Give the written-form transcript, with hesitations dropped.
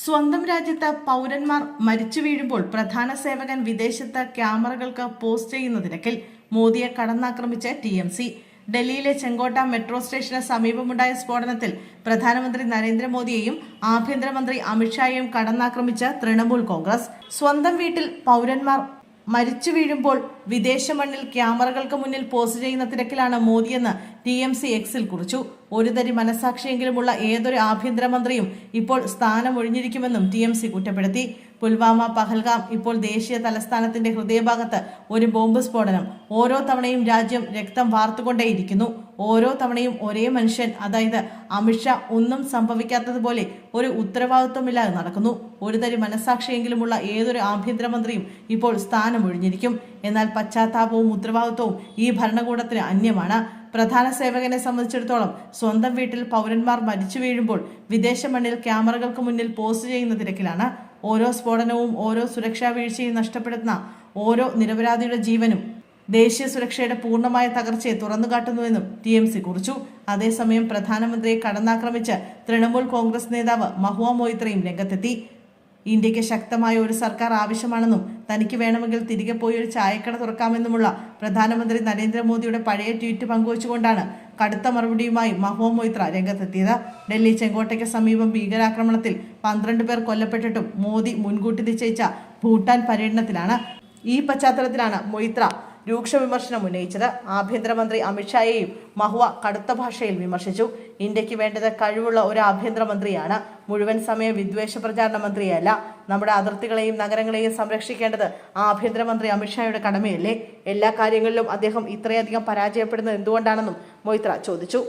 സ്വന്തം രാജ്യത്ത് പൗരന്മാർ മരിച്ചു വീഴുമ്പോൾ പ്രധാന സേവകൻ വിദേശത്ത് ക്യാമറകൾക്ക് പോസ്റ്റ് ചെയ്യുന്ന തിരക്കിൽ മോദിയെ കടന്നാക്രമിച്ച് TMC. ഡൽഹിയിലെ ചെങ്കോട്ട മെട്രോ സ്റ്റേഷന് സമീപമുണ്ടായ സ്ഫോടനത്തിൽ പ്രധാനമന്ത്രി നരേന്ദ്രമോദിയെയും ആഭ്യന്തരമന്ത്രി അമിത്ഷായെയും കടന്നാക്രമിച്ച് തൃണമൂൽ കോൺഗ്രസ്. സ്വന്തം വീട്ടിൽ പൗരന്മാർ മരിച്ചു വീഴുമ്പോൾ വിദേശ മണ്ണിൽ ക്യാമറകൾക്ക് മുന്നിൽ പോസ്റ്റ് ചെയ്യുന്ന തിരക്കിലാണ് മോദിയെന്ന് TMC എക്സിൽ കുറിച്ചു. ഒരു തരി മനസാക്ഷിയെങ്കിലുമുള്ള ഏതൊരു ആഭ്യന്തരമന്ത്രിയും ഇപ്പോൾ സ്ഥാനമൊഴിഞ്ഞിരിക്കുമെന്നും TMC കുറ്റപ്പെടുത്തി. പുൽവാമ, പഹൽഗാം, ഇപ്പോൾ ദേശീയ തലസ്ഥാനത്തിന്റെ ഹൃദയഭാഗത്ത് ഒരു ബോംബ് സ്ഫോടനം. ഓരോ തവണയും രാജ്യം രക്തം വാർത്തുകൊണ്ടേയിരിക്കുന്നു. ഓരോ തവണയും ഒരേ മനുഷ്യൻ, അതായത് അമിത്ഷാ, ഒന്നും സംഭവിക്കാത്തതുപോലെ ഒരു ഉത്തരവാദിത്വമില്ലാതെ നടക്കുന്നു. ഒരു തരി മനസാക്ഷിയെങ്കിലുമുള്ള ഏതൊരു ആഭ്യന്തരമന്ത്രിയും ഇപ്പോൾ സ്ഥാനമൊഴിഞ്ഞിരിക്കും. എന്നാൽ പശ്ചാത്താപവും ഉത്തരവാദിത്വവും ഈ ഭരണകൂടത്തിന് അന്യമാണ്. പ്രധാന സേവകനെ സംബന്ധിച്ചിടത്തോളം സ്വന്തം വീട്ടിൽ പൗരന്മാർ മരിച്ചു വീഴുമ്പോൾ വിദേശ മണ്ണിൽ ക്യാമറകൾക്ക് മുന്നിൽ പോസ്റ്റ് ചെയ്യുന്ന തിരക്കിലാണ്. ഓരോ സ്ഫോടനവും ഓരോ സുരക്ഷാ വീഴ്ചയും നഷ്ടപ്പെടുത്തുന്ന ഓരോ നിരപരാധിയുടെ ജീവനും ദേശീയ സുരക്ഷയുടെ പൂർണ്ണമായ തകർച്ചയെ തുറന്നുകാട്ടുന്നുവെന്നും TMC കുറിച്ചു. അതേസമയം പ്രധാനമന്ത്രിയെ കടന്നാക്രമിച്ച് തൃണമൂൽ കോൺഗ്രസ് നേതാവ് മഹുവ മൊയ്ത്രയും രംഗത്തെത്തി. ഇന്ത്യക്ക് ശക്തമായ ഒരു സർക്കാർ ആവശ്യമാണെന്നും തനിക്ക് വേണമെങ്കിൽ തിരികെ പോയി ഒരു ചായക്കട തുറക്കാമെന്നുമുള്ള പ്രധാനമന്ത്രി നരേന്ദ്രമോദിയുടെ പഴയ ട്വീറ്റ് പങ്കുവച്ചുകൊണ്ടാണ് കടുത്ത മറുപടിയുമായി മഹുവ മൊയ്ത്ര രംഗത്തെത്തിയത്. ഡൽഹി ചെങ്കോട്ടയ്ക്ക് സമീപം ഭീകരാക്രമണത്തിൽ 12 പേർ കൊല്ലപ്പെട്ടിട്ടും മോദി മുൻകൂട്ടി നിശ്ചയിച്ച ഭൂട്ടാൻ പര്യടനത്തിലാണ്. ഈ പശ്ചാത്തലത്തിലാണ് മൊയ്ത്ര രൂക്ഷ വിമർശനം ഉന്നയിച്ചത്. ആഭ്യന്തരമന്ത്രി അമിത്ഷായെയും മഹുവ കടുത്ത ഭാഷയിൽ വിമർശിച്ചു. ഇന്ത്യക്ക് വേണ്ടത് കഴിവുള്ള ഒരു ആഭ്യന്തരമന്ത്രിയാണ്, മുഴുവൻ സമയ വിദ്വേഷ പ്രചാരണ മന്ത്രിയല്ല. നമ്മുടെ അതിർത്തികളെയും നഗരങ്ങളെയും സംരക്ഷിക്കേണ്ടത് ആഭ്യന്തരമന്ത്രി അമിത്ഷായുടെ കടമയല്ലേ? എല്ലാ കാര്യങ്ങളിലും അദ്ദേഹം ഇത്രയധികം പരാജയപ്പെടുന്നത് എന്തുകൊണ്ടാണെന്നും മൊയ്ത്ര ചോദിച്ചു.